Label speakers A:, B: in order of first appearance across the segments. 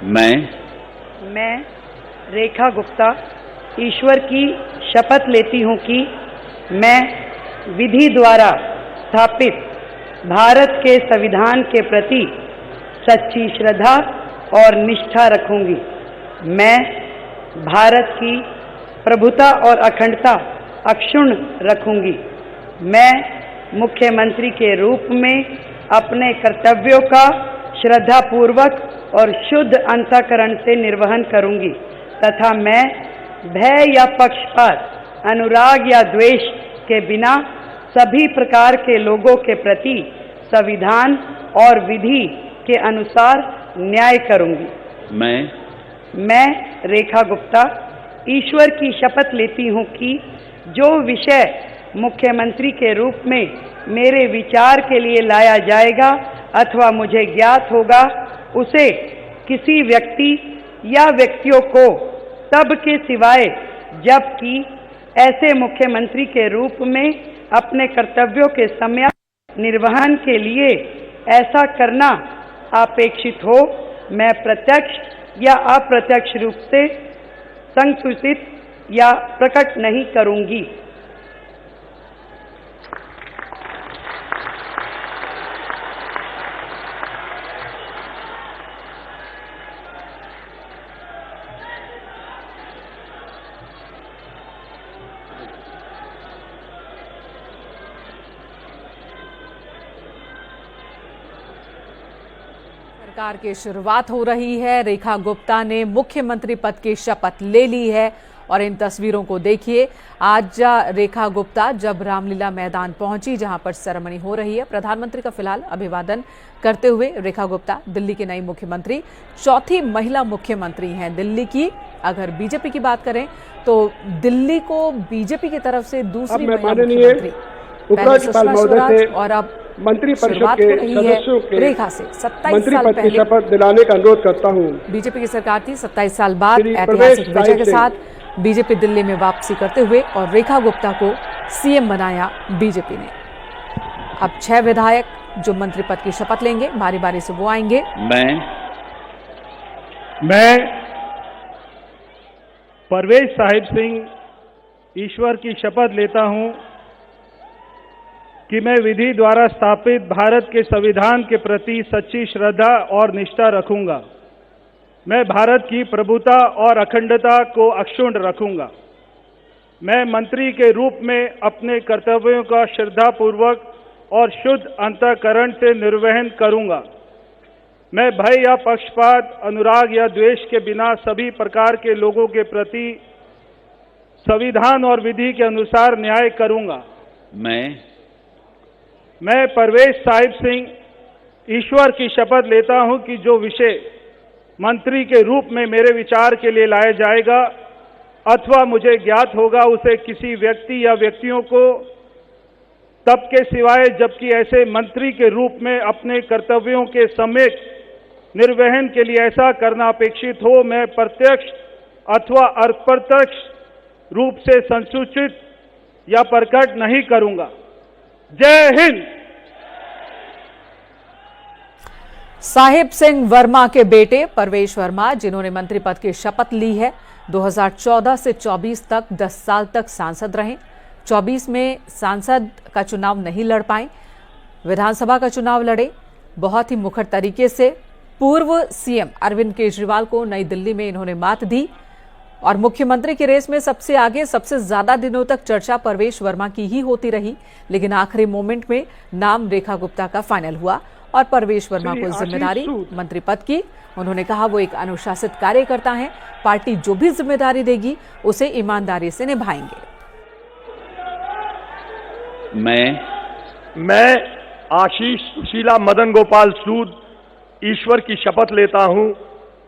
A: मैं रेखा गुप्ता ईश्वर की शपथ लेती हूँ कि मैं विधि द्वारा स्थापित भारत के संविधान के प्रति सच्ची श्रद्धा और निष्ठा रखूंगी। मैं भारत की प्रभुता और अखंडता अक्षुण्ण रखूंगी। मैं मुख्यमंत्री के रूप में अपने कर्तव्यों का श्रद्धापूर्वक और शुद्ध अंतःकरण से निर्वहन करूंगी तथा मैं भय या पक्षपात, अनुराग या द्वेष के बिना सभी प्रकार के लोगों के प्रति संविधान और विधि के अनुसार न्याय करूंगी। मैं रेखा गुप्ता ईश्वर की शपथ लेती हूँ कि जो विषय मुख्यमंत्री के रूप में मेरे विचार के लिए लाया जाएगा अथवा मुझे ज्ञात होगा, उसे किसी व्यक्ति या व्यक्तियों को तब के सिवाय जबकि ऐसे मुख्यमंत्री के रूप में अपने कर्तव्यों के सम्यक निर्वहन के लिए ऐसा करना अपेक्षित हो, मैं प्रत्यक्ष या अप्रत्यक्ष रूप से संसूचित या प्रकट नहीं करूंगी।
B: सरकार की शुरुआत हो रही है। रेखा गुप्ता ने मुख्यमंत्री पद की शपथ ले ली है और इन तस्वीरों को देखिए। आज रेखा गुप्ता जब रामलीला मैदान पहुंची जहां पर सेरेमनी हो रही है, प्रधानमंत्री का फिलहाल अभिवादन करते हुए रेखा गुप्ता दिल्ली की नई मुख्यमंत्री, चौथी महिला मुख्यमंत्री हैं दिल्ली की। अगर बीजेपी की बात करें तो दिल्ली को बीजेपी की तरफ से दूसरी महिला मुख्यमंत्री पहले सुषमा स्वराज और अब
C: मंत्री परिषद के सदस्यों के
B: रेखा से 27
C: मंत्री
B: साल
C: पद की
B: पहले
C: शपथ दिलाने का अनुरोध करता हूं।
B: बीजेपी की सरकार थी। 27 साल बाद ऐतिहासिक विजय के साथ बीजेपी दिल्ली में वापसी करते हुए और रेखा गुप्ता को सीएम बनाया बीजेपी ने। अब 6 विधायक जो मंत्री पद की शपथ लेंगे, बारी बारी से वो आएंगे।
D: मैं परवेज साहिब सिंह ईश्वर की शपथ लेता हूं कि मैं विधि द्वारा स्थापित भारत के संविधान के प्रति सच्ची श्रद्धा और निष्ठा रखूंगा। मैं भारत की प्रभुता और अखंडता को अक्षुण्ण रखूंगा। मैं मंत्री के रूप में अपने कर्तव्यों का श्रद्धापूर्वक और शुद्ध अंतःकरण से निर्वहन करूंगा। मैं भय या पक्षपात, अनुराग या द्वेष के बिना सभी प्रकार के लोगों के प्रति संविधान और विधि के अनुसार न्याय करूंगा। मैं परवेज साहिब सिंह ईश्वर की शपथ लेता हूं कि जो विषय मंत्री के रूप में मेरे विचार के लिए लाया जाएगा अथवा मुझे ज्ञात होगा, उसे किसी व्यक्ति या व्यक्तियों को तब के सिवाय जबकि ऐसे मंत्री के रूप में अपने कर्तव्यों के सम्यक निर्वहन के लिए ऐसा करना अपेक्षित हो, मैं प्रत्यक्ष अथवा अप्रत्यक्ष रूप से संसूचित या प्रकट नहीं करूंगा। जय हिंद।
B: साहिब सिंह वर्मा के बेटे परवेश वर्मा, जिन्होंने मंत्री पद की शपथ ली है, 2014 से 24 तक 10 साल तक सांसद रहे। 24 में सांसद का चुनाव नहीं लड़ पाए, विधानसभा का चुनाव लड़े। बहुत ही मुखर तरीके से पूर्व सीएम अरविंद केजरीवाल को नई दिल्ली में इन्होंने मात दी और मुख्यमंत्री की रेस में सबसे आगे, सबसे ज्यादा दिनों तक चर्चा परवेश वर्मा की ही होती रही। लेकिन आखिरी मोमेंट में नाम रेखा गुप्ता का फाइनल हुआ और परवेश वर्मा को जिम्मेदारी मंत्री पद की। उन्होंने कहा वो एक अनुशासित कार्यकर्ता हैं, पार्टी जो भी जिम्मेदारी देगी उसे ईमानदारी से निभाएंगे।
E: मैं आशीष सुशीला मदन गोपाल सूद ईश्वर की शपथ लेता हूं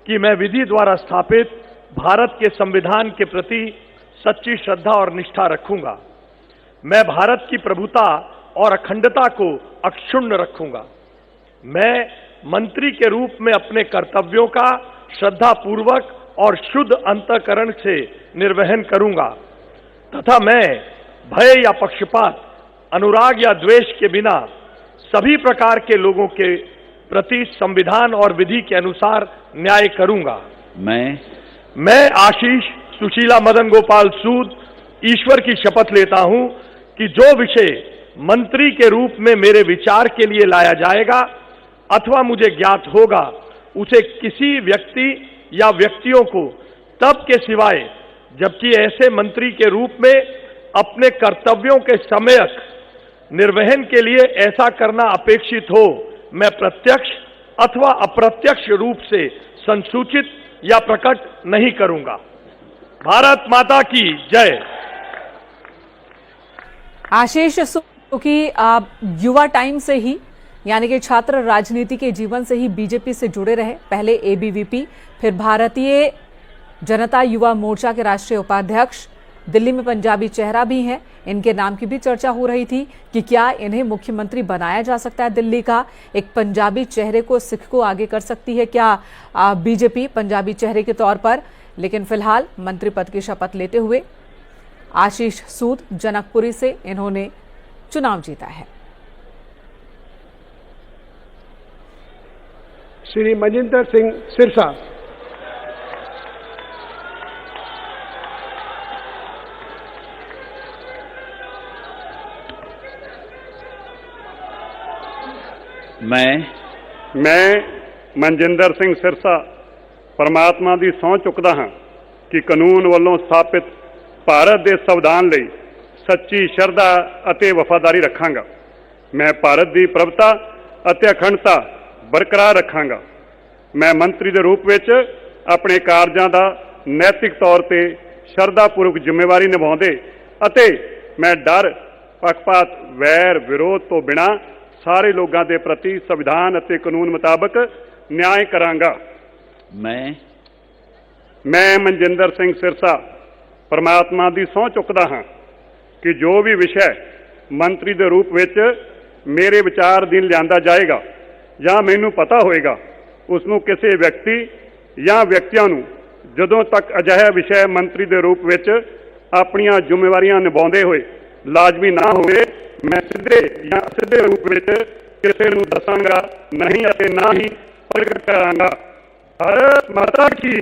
E: कि मैं विधि द्वारा स्थापित भारत के संविधान के प्रति सच्ची श्रद्धा और निष्ठा रखूंगा। मैं भारत की प्रभुता और अखंडता को अक्षुण्ण रखूंगा। मैं मंत्री के रूप में अपने कर्तव्यों का श्रद्धापूर्वक और शुद्ध अंतःकरण से निर्वहन करूंगा तथा मैं भय या पक्षपात, अनुराग या द्वेष के बिना सभी प्रकार के लोगों के प्रति संविधान और विधि के अनुसार न्याय करूंगा।
F: मैं
E: आशीष सुशीला मदन गोपाल सूद ईश्वर की शपथ लेता हूं कि जो विषय मंत्री के रूप में मेरे विचार के लिए लाया जाएगा अथवा मुझे ज्ञात होगा, उसे किसी व्यक्ति या व्यक्तियों को तब के सिवाय जबकि ऐसे मंत्री के रूप में अपने कर्तव्यों के सम्यक निर्वहन के लिए ऐसा करना अपेक्षित हो, मैं प्रत्यक्ष अथवा अप्रत्यक्ष रूप से संसूचित या प्रकट नहीं करूंगा। भारत माता की जय।
B: आशीष की युवा टाइम से ही यानी कि छात्र राजनीति के जीवन से ही बीजेपी से जुड़े रहे। पहले एबीवीपी, फिर भारतीय जनता युवा मोर्चा के राष्ट्रीय उपाध्यक्ष, दिल्ली में पंजाबी चेहरा भी हैं। इनके नाम की भी चर्चा हो रही थी कि क्या इन्हें मुख्यमंत्री बनाया जा सकता है। दिल्ली का एक पंजाबी चेहरे को सिख को आगे कर सकती है क्या बीजेपी पंजाबी चेहरे के तौर पर। लेकिन फिलहाल मंत्री पद की शपथ लेते हुए आशीष सूद जनकपुरी से इन्होंने चुनाव जीता है।
C: श्री मनजिंदर सिंह सिरसा।
G: मैं मनजिंदर सिंह सिरसा परमात्मा ਦੀ ਸਹੁੰ ਚੁੱਕਦਾ ਹਾਂ ਕਿ ਕਾਨੂੰਨ ਵੱਲੋਂ ਸਥਾਪਿਤ ਭਾਰਤ ਦੇ ਸੰਵਿਧਾਨ ਲਈ ਸੱਚੀ ਸ਼ਰਧਾ ਅਤੇ ਵਫਾਦਾਰੀ ਰੱਖਾਂਗਾ। ਮੈਂ ਭਾਰਤ ਦੀ ਪ੍ਰਭੁਤਾ ਅਤੇ ਅਖੰਡਤਾ ਬਰਕਰਾਰ ਰੱਖਾਂਗਾ। ਮੈਂ ਮੰਤਰੀ ਦੇ ਰੂਪ ਵਿੱਚ ਆਪਣੇ ਕਾਰਜਾਂ ਦਾ ਨੈਤਿਕ ਤੌਰ ਤੇ ਸ਼ਰਧਾਪੂਰਵਕ ਜ਼ਿੰਮੇਵਾਰੀ ਨਿਭਾਉਂਦੇ ਅਤੇ ਮੈਂ ਡਰ, ਪੱਖਪਾਤ, ਵੈਰ ਵਿਰੋਧ ਤੋਂ ਬਿਨਾਂ ਸਾਰੇ ਲੋਕਾਂ ਦੇ ਪ੍ਰਤੀ ਸੰਵਿਧਾਨ ਅਤੇ ਕਾਨੂੰਨ ਮੁਤਾਬਕ ਨਿਆਂ ਕਰਾਂਗਾ। ਮੈਂ ਮਨਜਿੰਦਰ ਸਿੰਘ ਸਿਰਸਾ ਪਰਮਾਤਮਾ ਦੀ ਸਹੁੰ ਚੁੱਕਦਾ ਹਾਂ ਕਿ ਜੋ ਵੀ ਵਿਸ਼ਾ ਮੰਤਰੀ ਦੇ ਰੂਪ ਵਿੱਚ ਮੇਰੇ ਵਿਚਾਰ ਅਧੀਨ ਲਿਆਂਦਾ ਜਾਏਗਾ ਜਾਂ ਮੈਨੂੰ ਪਤਾ ਹੋਏਗਾ, ਉਸ ਨੂੰ ਕਿਸੇ ਵਿਅਕਤੀ ਜਾਂ ਵਿਅਕਤੀਆਂ ਨੂੰ ਜਦੋਂ ਤੱਕ ਅਜਿਹਾ ਵਿਸ਼ਾ ਮੰਤਰੀ ਦੇ ਰੂਪ ਵਿੱਚ ਆਪਣੀਆਂ ਜ਼ਿੰਮੇਵਾਰੀਆਂ ਨਿਭਾਉਂਦੇ ਹੋਏ ਲਾਜ਼ਮੀ ਨਾ ਹੋਵੇ, ਮੈਂ ਸਿੱਧੇ ਜਾਂ ਅਸਿੱਧੇ ਰੂਪ ਵਿੱਚ ਕਿਸੇ ਨੂੰ ਦੱਸਾਂਗਾ ਨਹੀਂ ਅਤੇ ਨਾ ਹੀ ਪ੍ਰਗਟ ਕਰਾਂਗਾ। भारत माता की।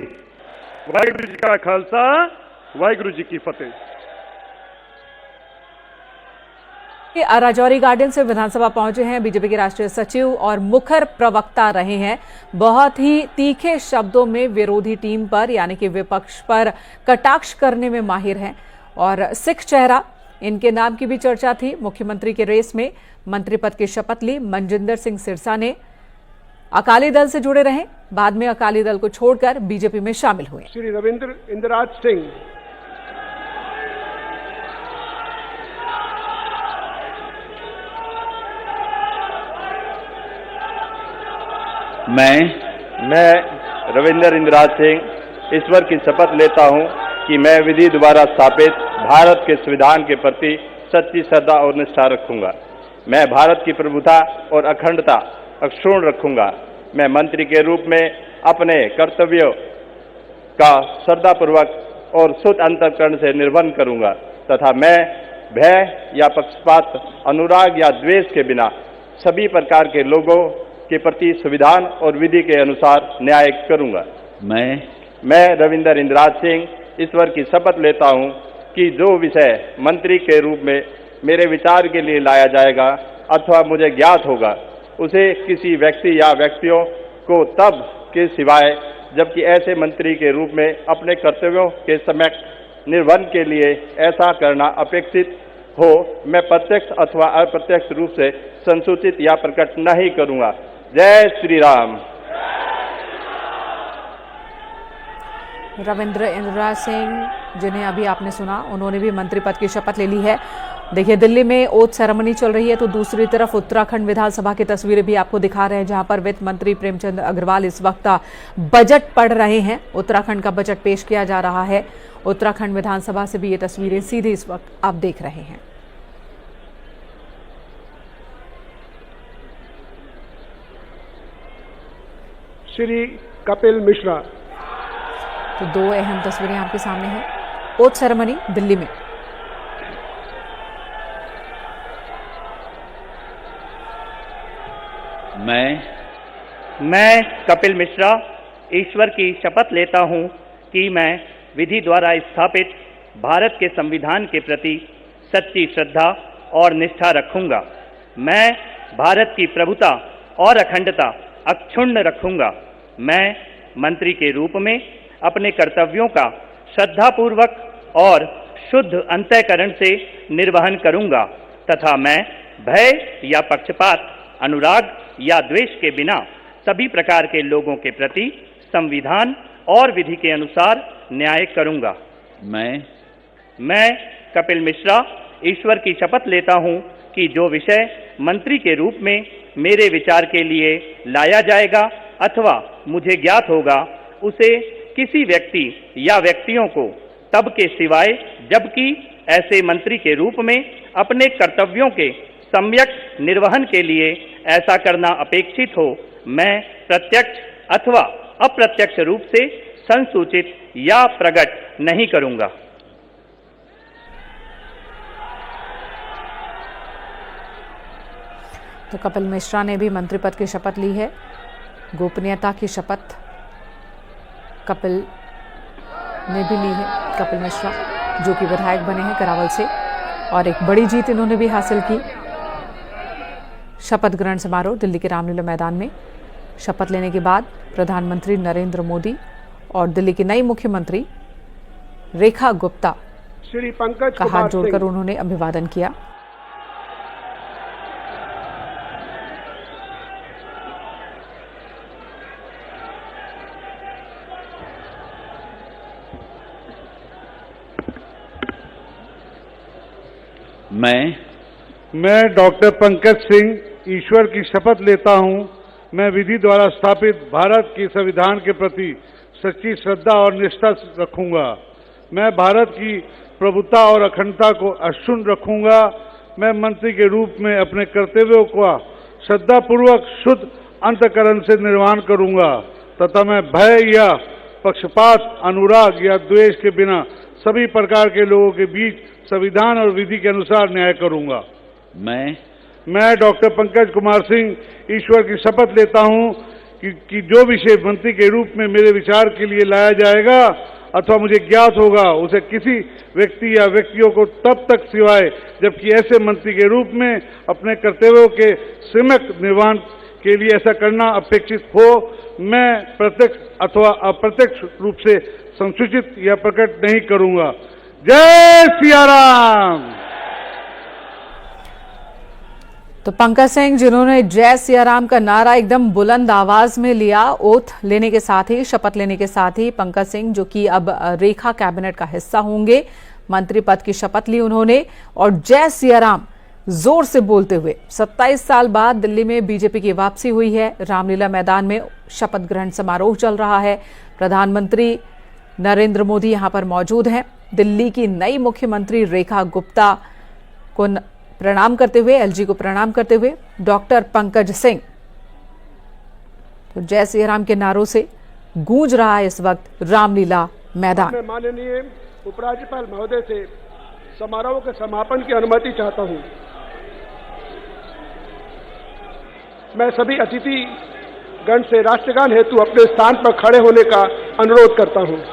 G: वाहिगुरु जी का खालसा, वाहिगुरु जी की फतेह।
B: राजौरी गार्डन से विधानसभा पहुंचे हैं बीजेपी के राष्ट्रीय सचिव और मुखर प्रवक्ता रहे हैं। बहुत ही तीखे शब्दों में विरोधी टीम पर यानी कि विपक्ष पर कटाक्ष करने में माहिर हैं और सिख चेहरा इनके नाम की भी चर्चा थी। मुख्यमंत्री के रेस में मंत्री पद की शपथ ली मनजिंदर सिंह सिरसा ने। अकाली दल से जुड़े रहे, बाद में अकाली दल को छोड़कर बीजेपी में शामिल हुए।
C: श्री रविंद्र इंद्राज सिंह।
F: मैं रविंद्र इंद्राज सिंह ईश्वर की शपथ लेता हूं कि मैं विधि द्वारा स्थापित भारत के संविधान के प्रति सच्ची श्रद्धा और निष्ठा रखूंगा। मैं भारत की प्रभुता और अखंडता अक्षुण्ण रखूंगा। मैं मंत्री के रूप में अपने कर्तव्यों का श्रद्धापूर्वक और शुद्ध अंतःकरण से निर्वहन करूंगा तथा मैं भय या पक्षपात, अनुराग या द्वेष के बिना सभी प्रकार के लोगों के प्रति संविधान और विधि के अनुसार न्याय करूंगा। मैं रविंद्र इंद्राज सिंह ईश्वर की शपथ लेता हूं कि जो विषय मंत्री के रूप में मेरे विचार के लिए लाया जाएगा अथवा मुझे ज्ञात होगा, उसे किसी व्यक्ति या व्यक्तियों को तब के सिवाय जबकि ऐसे मंत्री के रूप में अपने कर्तव्यों के सम्यक निर्वहन के लिए ऐसा करना अपेक्षित हो, मैं प्रत्यक्ष अथवा अप्रत्यक्ष रूप से संसूचित या प्रकट नहीं करूंगा। जय श्री राम।
B: रविंद्र इंद्राज सिंह जिन्हें अभी आपने सुना, उन्होंने भी मंत्री पद की शपथ ले ली है। देखिए दिल्ली में ओथ सेरेमनी चल रही है तो दूसरी तरफ उत्तराखंड विधानसभा की तस्वीरें भी आपको दिखा रहे हैं जहां पर वित्त मंत्री प्रेमचंद अग्रवाल इस वक्त बजट पढ़ रहे हैं। उत्तराखंड का बजट पेश किया जा रहा है। उत्तराखंड विधानसभा से भी ये तस्वीरें सीधे इस वक्त आप देख रहे हैं।
C: श्री कपिल मिश्रा।
B: तो दो अहम तस्वीरें आपके सामने हैं। ओथ सेरेमनी दिल्ली में।
H: मैं कपिल मिश्रा ईश्वर की शपथ लेता हूं कि मैं विधि द्वारा स्थापित भारत के संविधान के प्रति सच्ची श्रद्धा और निष्ठा रखूंगा। मैं भारत की प्रभुता और अखंडता अक्षुण्ण रखूंगा। मैं मंत्री के रूप में अपने कर्तव्यों का श्रद्धापूर्वक और शुद्ध अंतःकरण से निर्वहन करूंगा तथा मैं भय या पक्षपात, अनुराग या द्वेष के बिना सभी प्रकार के लोगों के प्रति संविधान और विधि के अनुसार न्याय करूंगा। मैं कपिल मिश्रा ईश्वर की शपथ लेता हूं कि जो विषय मंत्री के रूप में मेरे विचार के लिए लाया जाएगा अथवा मुझे ज्ञात होगा, उसे किसी व्यक्ति या व्यक्तियों को तब के सिवाय जबकि ऐसे मंत्री के रूप में अपने कर्तव्यों के सम्यक निर्वहन के लिए ऐसा करना अपेक्षित हो, मैं प्रत्यक्ष अथवा अप्रत्यक्ष रूप से संसूचित या प्रकट नहीं करूंगा।
B: तो कपिल मिश्रा ने भी मंत्री पद की शपथ ली है। गोपनीयता की शपथ कपिल ने भी ली है। कपिल मिश्रा जो कि विधायक बने हैं करावल से, और एक बड़ी जीत इन्होंने भी हासिल की। शपथ ग्रहण समारोह दिल्ली के रामलीला मैदान में शपथ लेने के बाद प्रधानमंत्री नरेंद्र मोदी और दिल्ली की नई मुख्यमंत्री रेखा गुप्ता
C: श्री पंकज
B: का हाथ जोड़कर उन्होंने अभिवादन किया।
I: मैं डॉक्टर पंकज सिंह ईश्वर की शपथ लेता हूं, मैं विधि द्वारा स्थापित भारत के संविधान के प्रति सच्ची श्रद्धा और निष्ठा रखूंगा। मैं भारत की प्रभुता और अखंडता को अक्षुण्ण रखूंगा। मैं मंत्री के रूप में अपने कर्तव्यों का श्रद्धापूर्वक शुद्ध अंतःकरण से निर्वहन करूंगा तथा मैं भय या पक्षपात, अनुराग या द्वेष के बिना सभी प्रकार के लोगों के बीच संविधान और विधि के अनुसार न्याय करूंगा। मैं डॉक्टर पंकज कुमार सिंह ईश्वर की शपथ लेता हूं कि जो विषय मंत्री के रूप में मेरे विचार के लिए लाया जाएगा अथवा मुझे ज्ञात होगा, उसे किसी व्यक्ति या व्यक्तियों को तब तक सिवाय जबकि ऐसे मंत्री के रूप में अपने कर्तव्यों के सम्यक निर्वहन के लिए ऐसा करना अपेक्षित हो, मैं प्रत्यक्ष अथवा अप्रत्यक्ष रूप से संसूचित या प्रकट नहीं करूंगा। जय सिया राम।
B: तो पंकज सिंह जिन्होंने जय सिया राम का नारा एकदम बुलंद आवाज में लिया, ओथ लेने के साथ ही, शपथ लेने के साथ ही, पंकज सिंह जो कि अब रेखा कैबिनेट का हिस्सा होंगे, मंत्री पद की शपथ ली उन्होंने और जय सिया राम जोर से बोलते हुए 27 साल बाद दिल्ली में बीजेपी की वापसी हुई है। रामलीला मैदान में शपथ ग्रहण समारोह चल रहा है। प्रधानमंत्री नरेंद्र मोदी यहां पर मौजूद हैं। दिल्ली की नई मुख्यमंत्री रेखा गुप्ता को प्रणाम करते हुए, एलजी को प्रणाम करते हुए डॉक्टर पंकज सिंह तो जय श्री राम के नारों से गूंज रहा है इस वक्त रामलीला मैदान।
C: मैं माननीय उपराज्यपाल महोदय से समारोह के समापन की अनुमति चाहता हूं। मैं सभी अतिथि गण से राष्ट्रगान हेतु अपने स्थान पर खड़े होने का अनुरोध करता हूं।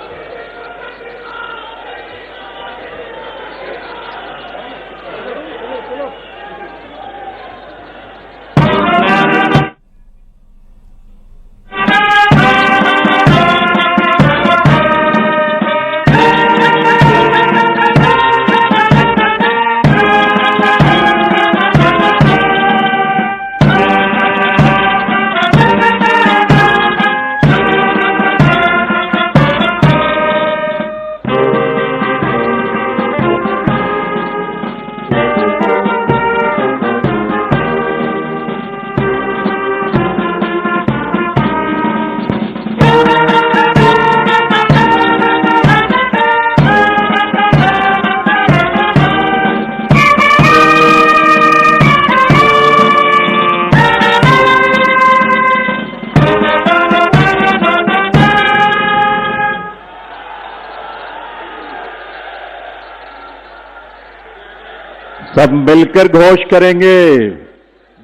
E: सब मिलकर घोष करेंगे,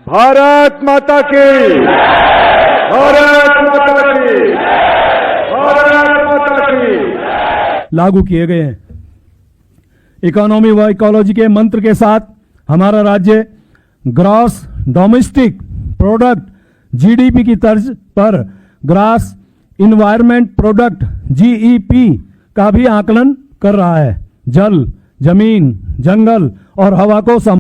E: भारत माता की।
C: भारत माता की, भारत माता की।
J: लागू किए गए हैं। इकोनॉमी व इकोलॉजी के मंत्र के साथ हमारा राज्य ग्रॉस डोमेस्टिक प्रोडक्ट जीडीपी की तर्ज पर ग्रॉस इन्वायरमेंट प्रोडक्ट जीईपी का भी आकलन कर रहा है। जल, जमीन, जंगल और हवा को